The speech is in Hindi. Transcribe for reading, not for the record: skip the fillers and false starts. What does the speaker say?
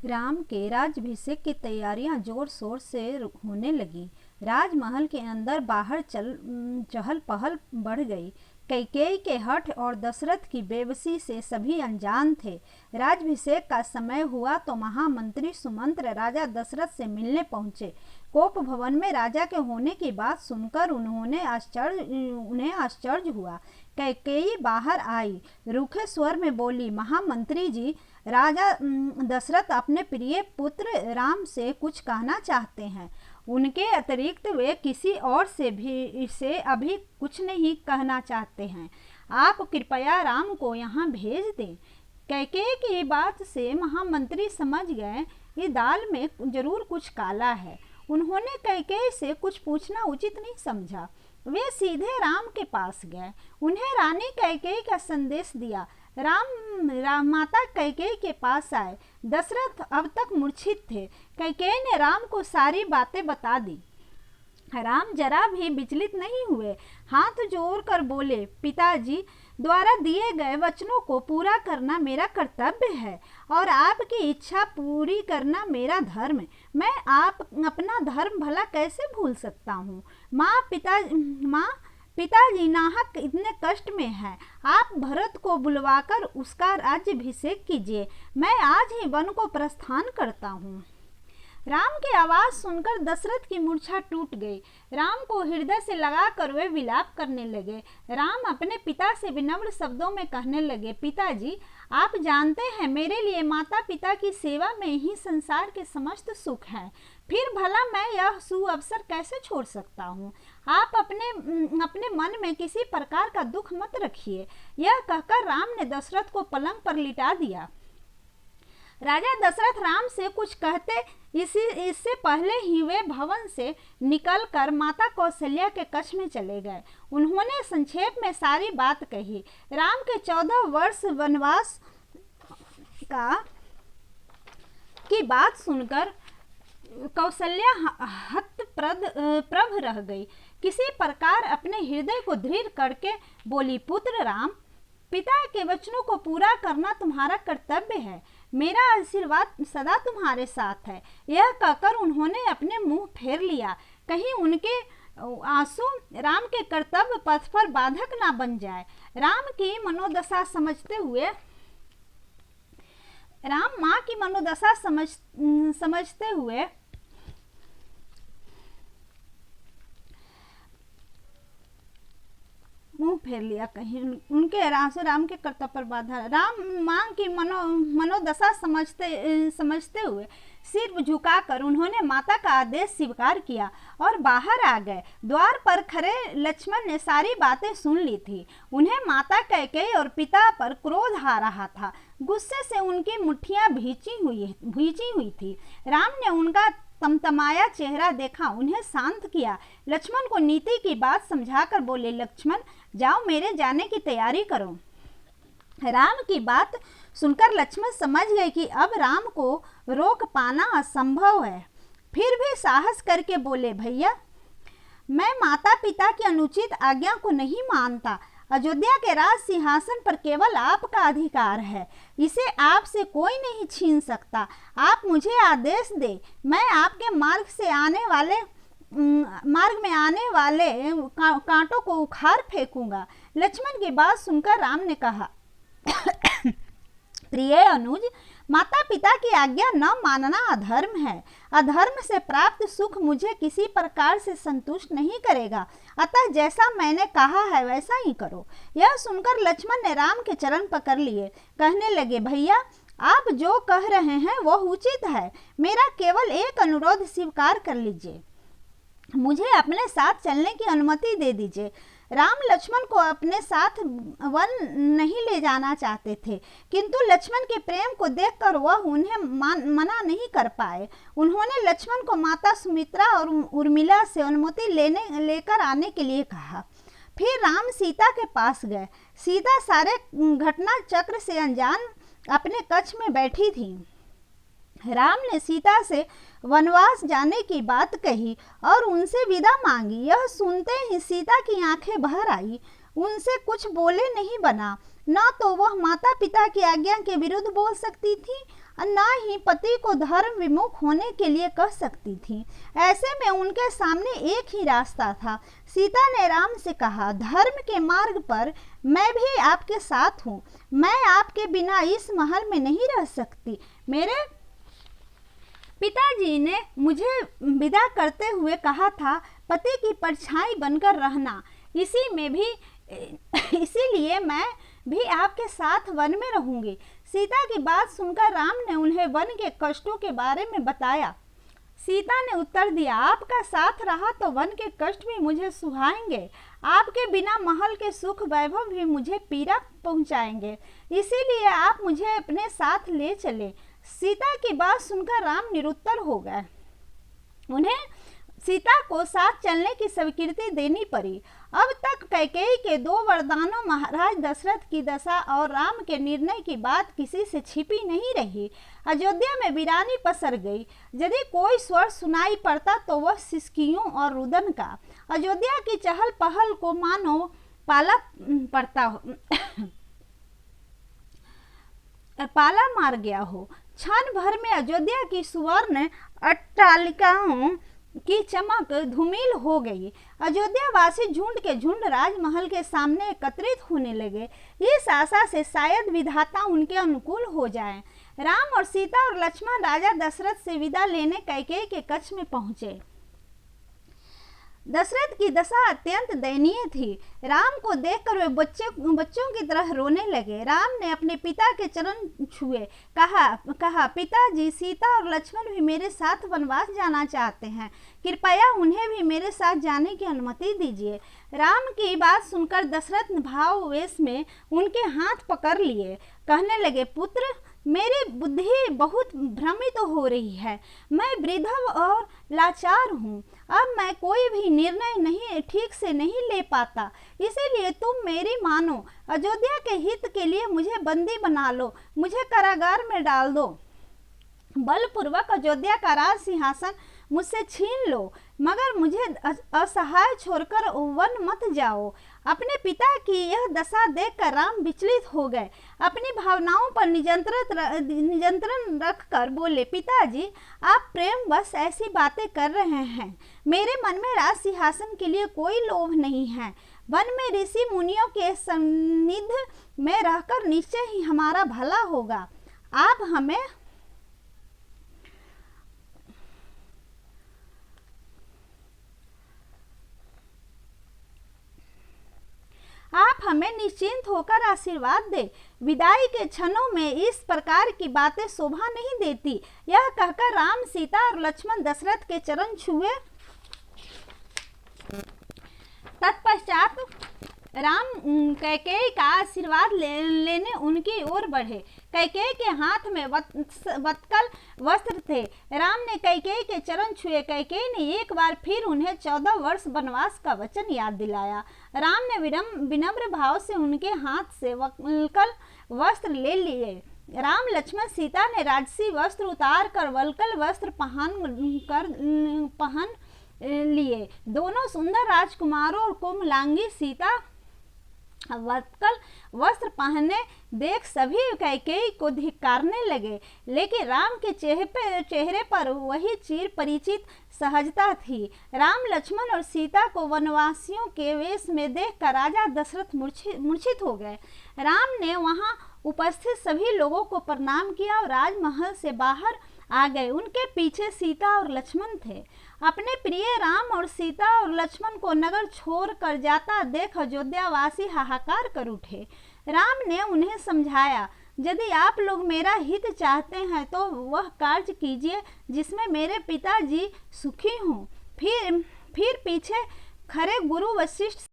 राम के राज्याभिषेक की तैयारियां जोर शोर से होने लगी। राजमहल के अंदर बाहर चहल पहल बढ़ गई। कैकेयी के हठ और दशरथ की बेबसी से सभी अनजान थे। राज्याभिषेक का समय हुआ तो महामंत्री सुमंत्र राजा दशरथ से मिलने पहुंचे। कोप भवन में राजा के होने की बात सुनकर उन्हें आश्चर्य हुआ। कैकेयी बाहर आई, रूखे स्वर में बोली, महामंत्री जी, राजा दशरथ अपने प्रिय पुत्र राम से कुछ कहना चाहते हैं। उनके अतिरिक्त वे किसी और से अभी कुछ नहीं कहना चाहते हैं। आप कृपया राम को यहाँ भेज दें। कैकेयी की बात से महामंत्री समझ गए ये दाल में जरूर कुछ काला है। उन्होंने कैकेयी से कुछ पूछना उचित नहीं समझा। वे सीधे राम के पास गए, उन्हें रानी कैकेयी का संदेश दिया। राम माता कैकेयी के पास आए। दशरथ अब तक मूर्छित थे। कैकेयी ने राम को सारी बातें बता दी। राम जरा भी विचलित नहीं हुए, हाथ जोड़कर बोले, पिताजी द्वारा दिए गए वचनों को पूरा करना मेरा कर्तव्य है और आपकी इच्छा पूरी करना मेरा धर्म। मैं अपना धर्म भला कैसे भूल सकता हूँ। पिताजी नाहक इतने कष्ट में है। आप भरत को बुलवाकर उसका राज्याभिषेक कीजिए। मैं आज ही वन को प्रस्थान करता हूँ। राम की आवाज सुनकर दशरथ की मूर्छा टूट गई। राम को हृदय से लगाकर वे विलाप करने लगे। राम अपने पिता से विनम्र शब्दों में कहने लगे, पिताजी, आप जानते हैं मेरे लिए माता पिता की सेवा में ही संसार के समस्त सुख हैं। फिर भला मैं यह सुअवसर कैसे छोड़ सकता हूँ। आप अपने मन में किसी प्रकार का दुख मत रखिए। यह कहकर राम ने दशरथ को पलंग पर लिटा दिया। राजा दशरथ राम से कुछ कहते इससे पहले ही वे भवन से निकलकर माता कौशल्या के कक्ष में चले गए। उन्होंने संक्षेप में सारी बात कही। राम के 14 वर्ष वनवास की बात सुनकर कौशल्या हतप्रभ रह गई। किसी प्रकार अपने हृदय को दृढ़ करके बोली, पुत्र राम, पिता के वचनों को पूरा करना तुम्हारा कर्तव्य है। मेरा आशीर्वाद सदा तुम्हारे साथ है। यह कहकर उन्होंने अपने मुंह फेर लिया, कहीं उनके आंसू राम के कर्तव्य पथ पर बाधक ना बन जाए। राम माँ की मनोदशा समझते हुए मुंह फेर लिया, कहीं उनके आंसू राम के कर्तव्य पर बाधा। राम माँ की मनोदशा समझते हुए सिर झुकाकर उन्होंने माता का आदेश स्वीकार किया और बाहर आ गए। द्वार पर खड़े लक्ष्मण ने सारी बातें सुन ली थी। उन्हें माता कैकेयी और पिता पर क्रोध आ रहा था। गुस्से से उनकी मुट्ठियां भींची हुई थी। राम ने उनका तमतमाया चेहरा देखा, उन्हें शांत किया। लक्ष्मण को नीति की बात समझाकर बोले, लक्ष्मण, जाओ मेरे जाने की तैयारी करो। राम की बात सुनकर लक्ष्मण समझ गए कि अब राम को रोक पाना असंभव है। फिर भी साहस करके बोले, भैया, मैं माता पिता की अनुचित आज्ञा को नहीं मानता। अयोध्या के राज सिंहासन पर केवल आपका अधिकार है, इसे आपसे कोई नहीं छीन सकता। आप मुझे आदेश दे, मैं आपके मार्ग में आने वाले कांटों को उखाड़ फेंकूंगा। लक्ष्मण की बात सुनकर राम ने कहा, प्रिय अनुज, माता पिता की आज्ञा न मानना अधर्म है। अधर्म से प्राप्त सुख मुझे किसी प्रकार से संतुष्ट नहीं करेगा, अतः जैसा मैंने कहा है वैसा ही करो। यह सुनकर लक्ष्मण ने राम के चरण पकड़ लिए, कहने लगे, भैया, आप जो कह रहे हैं वह उचित है। मेरा केवल एक अनुरोध स्वीकार कर लीजिए, मुझे अपने साथ चलने की अनुमति दे दीजिए। राम लक्ष्मण को अपने साथ वन नहीं ले जाना चाहते थे, किंतु लक्ष्मण के प्रेम को देखकर वह उन्हें मना नहीं कर पाए। उन्होंने लक्ष्मण को माता सुमित्रा और उर्मिला से अनुमति लेकर आने के लिए कहा। फिर राम सीता के पास गए। सीता सारे घटना चक्र से अनजान अपने कक्ष में बैठी थी। राम ने सीता से वनवास जाने की बात कही और उनसे विदा मांगी। यह सुनते ही सीता की आंखें भर आई। उनसे कुछ बोले नहीं बना। न तो वह माता पिता की आज्ञा के विरुद्ध बोल सकती थी और न ही पति को धर्म विमुख होने के लिए कह सकती थी। ऐसे में उनके सामने एक ही रास्ता था। सीता ने राम से कहा, धर्म के मार्ग पर मैं भी आपके साथ हूँ। मैं आपके बिना इस महल में नहीं रह सकती। मेरे पिताजी ने मुझे विदा करते हुए कहा था, पति की परछाई बनकर रहना। इसीलिए मैं भी आपके साथ वन में रहूंगी। सीता की बात सुनकर राम ने उन्हें वन के कष्टों के बारे में बताया। सीता ने उत्तर दिया, आपका साथ रहा तो वन के कष्ट भी मुझे सुहाएंगे। आपके बिना महल के सुख वैभव भी मुझे पीड़ा पहुंचाएंगे। इसीलिए आप मुझे अपने साथ ले चले। सीता की बात सुनकर राम निरुत्तर हो गए। उन्हें सीता को साथ चलने की स्वीकृति देनी पड़ी। अब तक कैकेयी के 2 वरदानों, महाराज दशरथ की दशा और राम के निर्णय की बात किसी से छिपी नहीं रही। अयोध्या में वीरानी पसर गई। यदि कोई स्वर सुनाई पड़ता तो वह सिसकियों और रुदन का। अयोध्या की चहल पहल को मानो पाला मार गया हो। क्षण भर में अयोध्या की सुवर्ण अट्टालिकाओं की चमक धूमिल हो गई। अयोध्यावासी झुंड के झुंड राजमहल के सामने एकत्रित होने लगे, इस आशा से शायद विधाता उनके अनुकूल हो जाए। राम और सीता और लक्ष्मण राजा दशरथ से विदा लेने कैकेयी के कक्ष में पहुंचे। दशरथ की दशा अत्यंत दयनीय थी। राम को देखकर वे बच्चों की तरह रोने लगे। राम ने अपने पिता के चरण छुए, कहा, पिताजी, सीता और लक्ष्मण भी मेरे साथ वनवास जाना चाहते हैं। कृपया उन्हें भी मेरे साथ जाने की अनुमति दीजिए। राम की बात सुनकर दशरथ भावावेश में उनके हाथ पकड़ लिए, कहने लगे, पुत्र, मेरी बुद्धि बहुत भ्रमित हो रही है। मैं वृद्ध और लाचार हूँ। अब मैं कोई भी निर्णय ठीक से नहीं ले पाता। इसीलिए तुम मेरी मानो। अयोध्या के हित के लिए मुझे बंदी बना लो, मुझे कारागार में डाल दो। बलपूर्वक अयोध्या का राज सिंहासन मुझसे छीन लो, मगर मुझे असहाय छोड़कर वन मत जाओ। अपने पिता की यह दशा देखकर राम विचलित हो गए। अपनी भावनाओं पर नियंत्रण रखकर बोले, पिताजी, आप प्रेमवश ऐसी बातें कर रहे हैं। मेरे मन में राज सिंहासन के लिए कोई लोभ नहीं है। वन में ऋषि मुनियों के सानिध्य में रहकर निश्चय ही हमारा भला होगा। आप हमें निश्चिंत होकर आशीर्वाद दे। विदाई के क्षणों में इस प्रकार की बातें शोभा नहीं देती। यह कहकर राम, सीता और लक्ष्मण दशरथ के चरण छुए। तत्पश्चात राम कैकेयी का आशीर्वाद लेने उनकी ओर बढ़े। कैकेयी के हाथ में वत्कल वस्त्र थे। राम ने कैकेयी के चरण छुए। कैकेयी ने एक बार फिर उन्हें 14 वर्ष वनवास का वचन याद दिलाया। राम ने विनम्र भाव से उनके हाथ से वत्कल वस्त्र ले लिए। राम, लक्ष्मण, सीता ने राजसी वस्त्र उतार कर वल्कल वस्त्र पहन लिए। दोनों सुंदर राजकुमारों और कोमलांगी सीता वत्कल वस्त्र पहने देख सभी कैकेयी को धिक्कारने लगे, लेकिन राम के चेहरे पर वही चिर परिचित सहजता थी। राम, लक्ष्मण और सीता को वनवासियों के वेश में देखकर राजा दशरथ मूर्छित हो गए। राम ने वहां उपस्थित सभी लोगों को प्रणाम किया और राजमहल से बाहर आ गए। उनके पीछे सीता और लक्ष्मण थे। अपने प्रिय राम और सीता और लक्ष्मण को नगर छोड़ कर जाता देख अयोध्यावासी हाहाकार कर उठे। राम ने उन्हें समझाया, यदि आप लोग मेरा हित चाहते हैं तो वह कार्य कीजिए जिसमें मेरे पिताजी सुखी हों। फिर पीछे खड़े गुरु वशिष्ठ